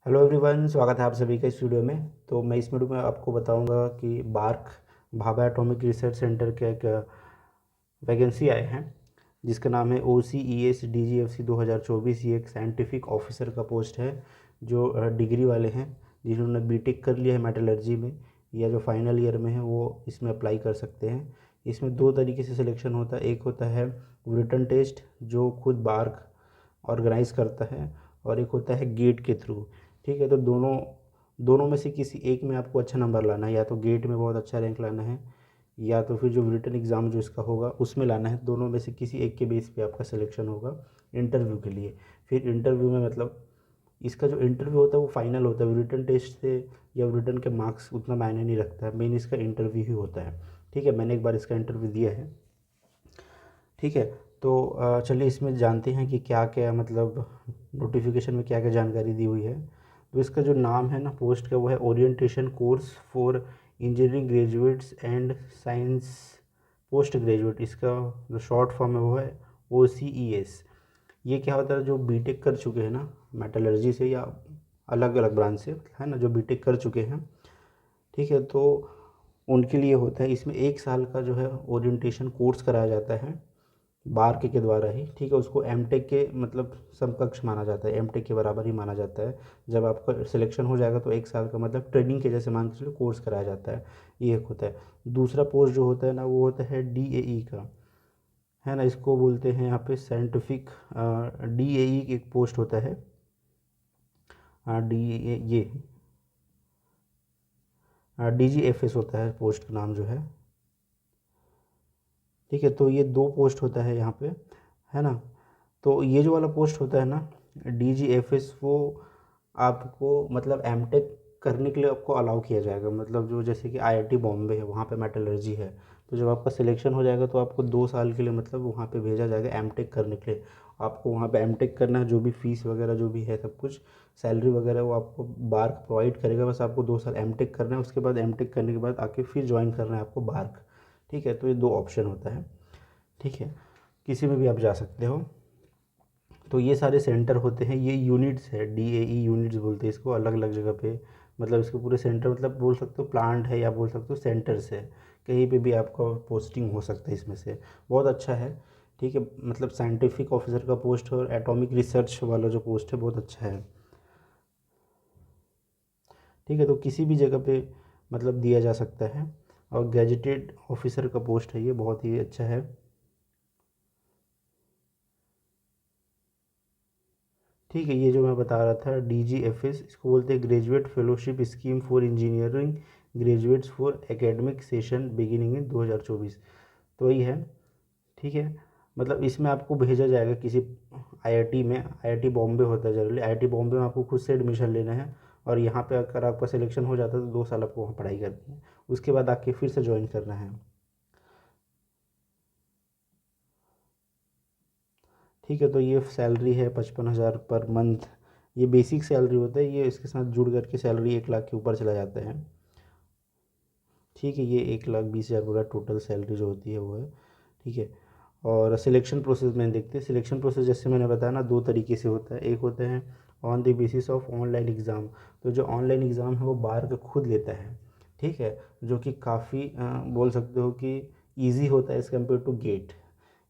Hello everyone, स्वागत है आप सभी का इस वीडियो में। तो मैं इस वीडियो में आपको बताऊंगा कि BARC Bhabha atomic research centre के एक वैकेंसी आए हैं जिसका नाम है OCES DGFC 2024। ये एक साइंटिफिक ऑफिसर का पोस्ट है जो डिग्री वाले हैं जिन्होंने बीटेक कर लिया है मेटलर्जी में या जो फाइनल ईयर में है वो इसमें अप्लाई कर सकते हैं। इसमें दो तरीके से सिलेक्शन होता है, एक होता है रिटन टेस्ट जो खुद बार्क ऑर्गेनाइज करता है और एक होता है गेट के थ्रू। ठीक है, तो दोनों दोनों में से किसी एक में आपको अच्छा नंबर लाना है, या तो गेट में बहुत अच्छा रैंक लाना है या तो फिर जो रिटन एग्ज़ाम जो इसका होगा उसमें लाना है। दोनों में से किसी एक के बेस पे आपका सिलेक्शन होगा इंटरव्यू के लिए। फिर इंटरव्यू में मतलब इसका जो इंटरव्यू होता है वो फाइनल होता है, रिटन टेस्ट से या रिटन के मार्क्स उतना मायने नहीं रखता है, मेन इसका इंटरव्यू ही होता है। ठीक है, मैंने एक बार इसका इंटरव्यू दिया है। ठीक है, तो चलिए इसमें जानते हैं कि क्या क्या मतलब नोटिफिकेशन में क्या क्या जानकारी दी हुई है। तो इसका जो नाम है ना पोस्ट का वो है orientation course for engineering graduates and science post graduate. इसका जो शॉर्ट फॉर्म है वो है OCES। ये क्या होता है, जो बीटेक कर चुके हैं ना मेटलर्जी से या अलग अलग ब्रांच से है ना, जो बीटेक कर चुके हैं, ठीक है, तो उनके लिए होता है। इसमें एक साल का जो है ओरिएंटेशन कोर्स कराया जाता है बार्क के द्वारा ही। ठीक है, उसको एमटेक के मतलब समकक्ष माना जाता है, एमटेक के बराबर ही माना जाता है। जब आपका सिलेक्शन हो जाएगा तो एक साल का मतलब ट्रेनिंग के जैसे मान के चलो कोर्स कराया जाता है, ये एक होता है। दूसरा पोस्ट जो होता है ना वो होता है DAE का, है ना, इसको बोलते हैं यहाँ पे साइंटिफिक DAE एक पोस्ट होता है। DAE ये DGFS होता है पोस्ट का नाम जो है। ठीक है, तो ये दो पोस्ट होता है यहाँ पे, है ना। तो ये जो वाला पोस्ट होता है ना DGFS, वो आपको मतलब एमटेक करने के लिए आपको अलाउ किया जाएगा। मतलब जो जैसे कि IIT बॉम्बे है वहाँ पे मेटलर्जी है, तो जब आपका सिलेक्शन हो जाएगा तो आपको 2 साल के लिए मतलब वहाँ पे भेजा जाएगा एमटेक करने के लिए। आपको वहाँ पे एमटेक करना है, जो भी फीस वगैरह जो भी है सब कुछ सैलरी वगैरह वो आपको बार्क प्रोवाइड करेगा। बस आपको 2 साल एमटेक करना है, उसके बाद एमटेक करने के बाद आके फिर ज्वाइन करना है आपको बार्क। ठीक है, तो ये दो ऑप्शन होता है। ठीक है, किसी में भी आप जा सकते हो। तो ये सारे सेंटर होते हैं, ये यूनिट्स है, DAE यूनिट्स बोलते हैं इसको, अलग अलग जगह पे। मतलब इसके पूरे सेंटर मतलब बोल सकते हो प्लांट है या बोल सकते हो सेंटर्स है, कहीं पे भी आपका पोस्टिंग हो सकता है इसमें से। बहुत अच्छा है। ठीक है, मतलब साइंटिफिक ऑफिसर का पोस्ट और एटॉमिक रिसर्च वाला जो पोस्ट है बहुत अच्छा है। ठीक है, तो किसी भी जगह पे मतलब दिया जा सकता है। और गैजेटेड ऑफिसर का पोस्ट है, ये बहुत ही अच्छा है। ठीक है, ये जो मैं बता रहा था DGFS, इसको बोलते हैं graduate fellowship scheme for engineering graduates for academic session beginning in 2024। तो वही है। ठीक है, मतलब इसमें आपको भेजा जाएगा किसी IIT में। IIT बॉम्बे होता है जनरली, IIT बॉम्बे में आपको खुद से एडमिशन लेना है और यहाँ पे अगर आपका सिलेक्शन हो जाता है तो 2 साल आपको वहाँ पढ़ाई करनी है, उसके बाद आके फिर से ज्वाइन करना है। ठीक है, तो ये सैलरी है 55,000 पर मंथ। ये बेसिक सैलरी होता है, ये इसके साथ जुड़ करके सैलरी 1 लाख के ऊपर चला जाता है। ठीक है, ये 1,20,000 पूरा टोटल सैलरी जो होती है वो है। ठीक है, और सिलेक्शन प्रोसेस में देखते हैं। सिलेक्शन प्रोसेस जैसे मैंने बताया ना दो तरीके से होता है, एक होता है on the basis of online exam. तो जो ऑनलाइन एग्ज़ाम है वो बाहर का खुद लेता है। ठीक है, जो कि काफ़ी बोल सकते हो कि ईजी होता है as compare to GATE.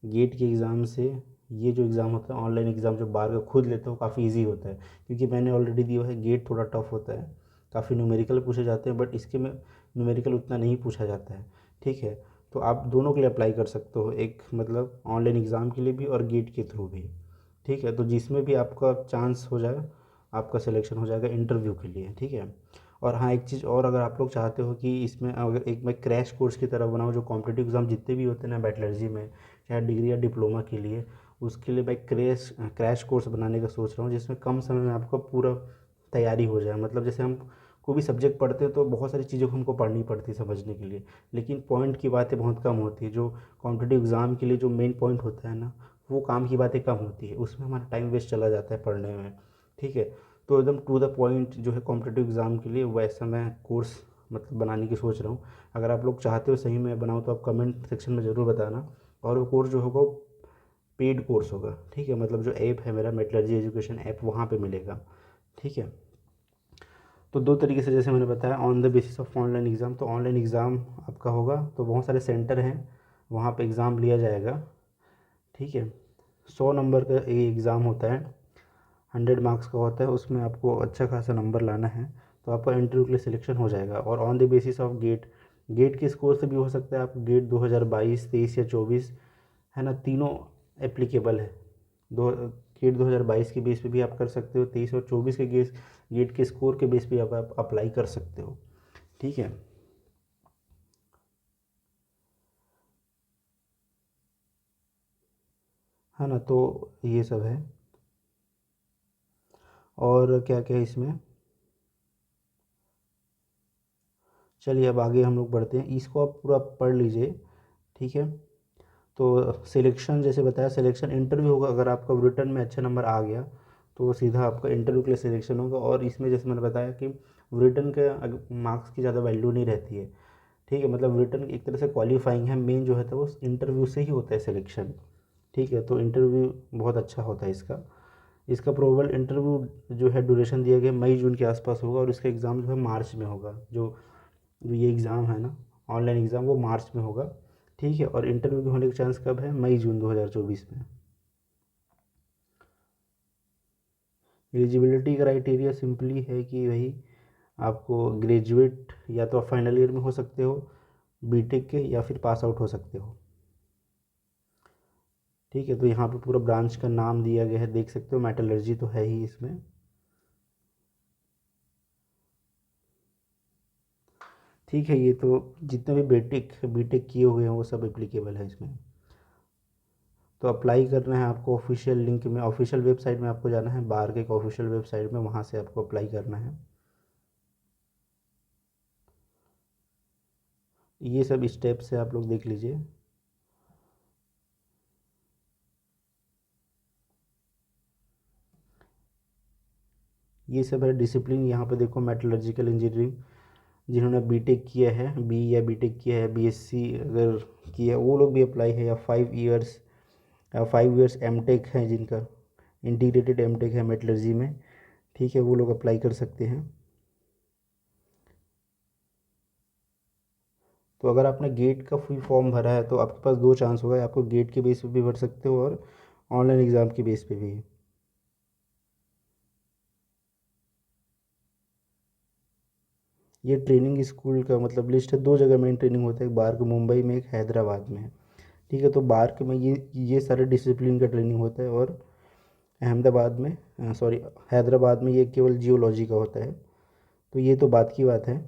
GATE के एग्ज़ाम से ये जो एग्ज़ाम होता है ऑनलाइन एग्ज़ाम जो बाहर का खुद लेते हो काफ़ी इजी होता है, क्योंकि मैंने ऑलरेडी दिया है। गेट थोड़ा टफ होता है, काफ़ी न्यूमेरिकल पूछे जाते हैं, बट इसके में न्यूमेरिकल उतना नहीं पूछा जाता है। ठीक है, तो आप दोनों के लिए अप्लाई कर सकते हो, एक मतलब ऑनलाइन एग्ज़ाम के लिए भी और गेट के थ्रू भी। ठीक है, तो जिसमें भी आपका चांस हो जाए आपका सिलेक्शन हो जाएगा इंटरव्यू के लिए। ठीक है, और हाँ एक चीज़ और, अगर आप लोग चाहते हो कि इसमें अगर एक मैं क्रैश कोर्स की तरह बनाऊँ, जो कॉम्पिटिटिव एग्ज़ाम जितने भी होते हैं ना बैचलर्जी में चाहे डिग्री या डिप्लोमा के लिए, उसके लिए मैं क्रैश क्रैश कोर्स बनाने का सोच रहा हूँ जिसमें कम समय में आपका पूरा तैयारी हो जाए। मतलब जैसे हम कोई भी सब्जेक्ट पढ़ते हैं तो बहुत सारी चीज़ों को हमको पढ़नी पड़ती है समझने के लिए, लेकिन पॉइंट की बातें बहुत कम होती है। जो कॉम्पिटिटिव एग्ज़ाम के लिए जो मेन पॉइंट होता है ना वो काम की बातें कम होती है, उसमें हमारा टाइम वेस्ट चला जाता है पढ़ने में। ठीक है, तो एकदम टू द पॉइंट जो है कॉम्पिटिटिव एग्ज़ाम के लिए वैसा मैं कोर्स मतलब बनाने की सोच रहा हूँ। अगर आप लोग चाहते हो सही में बनाऊँ तो आप कमेंट सेक्शन में ज़रूर बताना। और वो कोर्स जो होगा पेड कोर्स होगा। ठीक है, मतलब जो ऐप है मेरा मेटलर्जी एजुकेशन ऐप वहाँ पे मिलेगा। ठीक है, तो दो तरीके से, जैसे मैंने बताया, on the basis of online exam. तो ऑनलाइन एग्ज़ाम आपका होगा, तो बहुत सारे सेंटर हैं, वहाँ पे एग्ज़ाम लिया जाएगा। ठीक है, 100 नंबर का ये एग्ज़ाम होता है, 100 मार्क्स का होता है, उसमें आपको अच्छा खासा नंबर लाना है, तो आपका इंटरव्यू के लिए सिलेक्शन हो जाएगा। और on the basis of GATE, GATE के स्कोर से भी हो सकता है। आप गेट 2022, 23 या 24, है ना, तीनों एप्लीकेबल है। दो गेट 2022 के बेस पे भी आप कर सकते हो, 23 और 24 के गेट के स्कोर के बेस पे आप अप्लाई कर सकते हो। ठीक है, है ना, तो ये सब है। और क्या क्या है इसमें, चलिए अब आगे हम लोग बढ़ते हैं, इसको आप पूरा पढ़ लीजिए। ठीक है, तो सिलेक्शन जैसे बताया, सिलेक्शन इंटरव्यू होगा, अगर आपका रिटर्न में अच्छा नंबर आ गया तो सीधा आपका इंटरव्यू के लिए सिलेक्शन होगा। और इसमें जैसे मैंने बताया कि रिटर्न के मार्क्स की ज़्यादा वैल्यू नहीं रहती है। ठीक है, मतलब रिटर्न एक तरह से क्वालिफाइंग है, मेन जो है तो वो इंटरव्यू से ही होता है सिलेक्शन। ठीक है, तो इंटरव्यू बहुत अच्छा होता है इसका। इसका प्रोबेबल इंटरव्यू जो है ड्यूरेशन दिया गया मई जून के आसपास होगा, और इसका एग्ज़ाम जो है मार्च में होगा। जो ये एग्ज़ाम है ना, ऑनलाइन एग्ज़ाम, वो मार्च में होगा। ठीक है, और इंटरव्यू के होने के चांस कब है, मई जून 2024 में। एलिजिबिलिटी क्राइटेरिया सिंपली है कि वही आपको ग्रेजुएट या तो फाइनल ईयर में हो सकते हो बीटेक के, या फिर पास आउट हो सकते हो। ठीक है, तो यहाँ पे पूरा ब्रांच का नाम दिया गया है, देख सकते हो, मेटलर्जी तो है ही इसमें। ठीक है, ये तो जितने भी बीटेक बीटेक किए हुए हैं वो सब एप्लीकेबल है इसमें। तो अप्लाई करना है आपको ऑफिशियल लिंक में, ऑफिशियल वेबसाइट में आपको जाना है, बार के ऑफिशियल वेबसाइट में, वहाँ से आपको अप्लाई करना है। ये सब स्टेप्स है, आप लोग देख लीजिए। ये सब है डिसिप्लिन। यहाँ पे देखो, मेटलर्जिकल इंजीनियरिंग जिन्होंने बीटेक किया है, बी या बीटेक किया है, बीएससी अगर किया है वो लोग भी अप्लाई है, या 5 इयर्स, या 5 इयर्स एमटेक है जिनका, इंटीग्रेटेड एमटेक है मेटलर्जी में। ठीक है, वो लोग अप्लाई कर सकते हैं। तो अगर आपने गेट का फुल फॉर्म भरा है तो आपके पास दो चांस होगा, आपको गेट के बेस पे भी भर सकते हो और ऑनलाइन एग्ज़ाम के बेस पे भी। ये ट्रेनिंग स्कूल का मतलब लिस्ट है, दो जगह में ट्रेनिंग होता है, एक बार के मुंबई में, एक हैदराबाद में। ठीक है, तो बार के में ये सारे डिसिप्लिन का ट्रेनिंग होता है, और अहमदाबाद में, सॉरी, हैदराबाद में ये केवल जियोलॉजी का होता है। तो ये तो बात की बात है,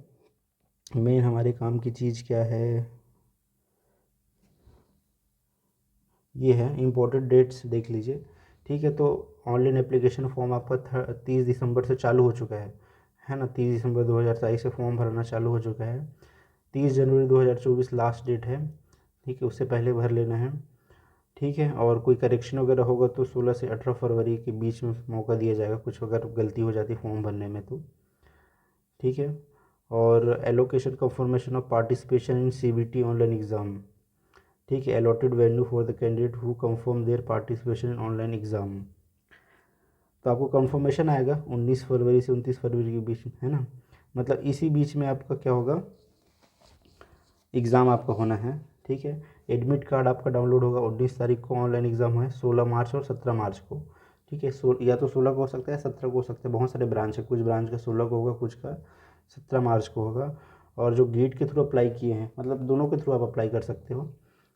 मेन हमारे काम की चीज़ क्या है, ये है इम्पोर्टेंट डेट्स देख लीजिए। ठीक है, तो ऑनलाइन एप्लीकेशन फॉर्म आपका 30 दिसंबर से चालू हो चुका है ना, 30 दिसंबर 2023 से फॉर्म भरना चालू हो चुका है। 30 जनवरी 2024 लास्ट डेट है। ठीक है, उससे पहले भर लेना है। ठीक है, और कोई करेक्शन वगैरह होगा तो 16 से 18 फरवरी के बीच में मौका दिया जाएगा, कुछ अगर गलती हो जाती फॉर्म भरने में तो। ठीक है, और allocation confirmation of participation in CBT online exam. ठीक है, allotted venue for the candidate who confirm their participation in online exam. तो आपको कंफर्मेशन आएगा 19 फरवरी से 29 फरवरी के बीच में, है ना, मतलब इसी बीच में आपका क्या होगा, एग्ज़ाम आपका होना है। ठीक है, एडमिट कार्ड आपका डाउनलोड होगा 19 तारीख को, ऑनलाइन एग्ज़ाम है 16 मार्च और 17 मार्च को। ठीक है, या तो 16 को हो सकता है, 17 को हो सकता है, बहुत सारे ब्रांच है, कुछ ब्रांच का 16 को होगा, कुछ का 17 मार्च को होगा। और जो गेट के थ्रू अप्लाई किए हैं, मतलब दोनों के थ्रू आप अप्लाई कर सकते हो।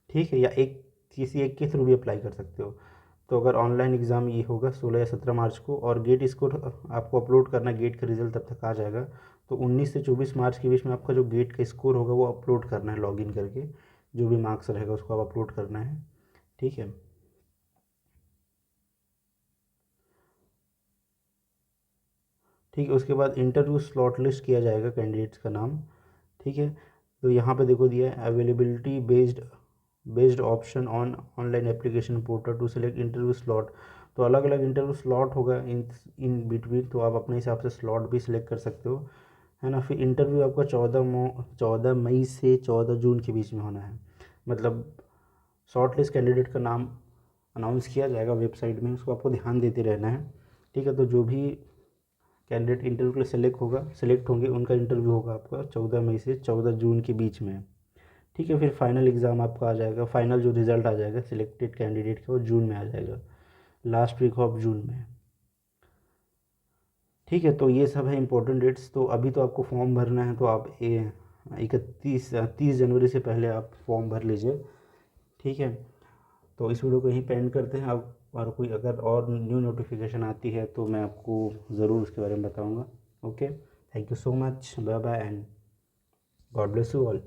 ठीक है, या एक किसी एक के थ्रू भी अप्लाई कर सकते हो। तो अगर ऑनलाइन एग्ज़ाम ये होगा 16 या 17 मार्च को, और गेट स्कोर आपको अपलोड करना है, गेट का रिजल्ट तब तक आ जाएगा। तो 19 से 24 मार्च के बीच में आपका जो गेट का स्कोर होगा वो अपलोड करना है, लॉगिन करके जो भी मार्क्स रहेगा उसको आप अपलोड करना है। ठीक है, ठीक है, उसके बाद इंटरव्यू स्लॉट लिस्ट किया जाएगा कैंडिडेट्स का नाम। ठीक है, तो यहाँ पे देखो दिया है availability based option on online application portal to select interview slot. तो अलग अलग इंटरव्यू स्लॉट होगा इन बिटवीन, तो आप अपने हिसाब से स्लॉट भी सिलेक्ट कर सकते हो, है ना। फिर इंटरव्यू आपका 14 मई से 14 जून के बीच में होना है, मतलब शॉर्ट लिस्ट कैंडिडेट का नाम अनाउंस किया जाएगा वेबसाइट में, उसको आपको ध्यान देते रहना है। ठीक है, तो जो भी कैंडिडेट इंटरव्यू के लिए सेलेक्ट होंगे उनका इंटरव्यू होगा आपका 14 मई से 14 जून के बीच में। ठीक है, फिर फाइनल एग्ज़ाम आपका आ जाएगा, फाइनल जो रिज़ल्ट आ जाएगा सिलेक्टेड कैंडिडेट का वो जून में आ जाएगा, लास्ट वीक ऑफ जून में। ठीक है, तो ये सब है इम्पोर्टेंट डेट्स। तो अभी तो आपको फॉर्म भरना है, तो आप 30 जनवरी से पहले आप फॉर्म भर लीजिए। ठीक है, तो इस वीडियो को यहीं पे एंड करते हैं। अब और कोई अगर और न्यू नोटिफिकेशन आती है तो मैं आपको ज़रूर उसके बारे में बताऊंगा। Okay, thank you so much, bye bye and God bless you all.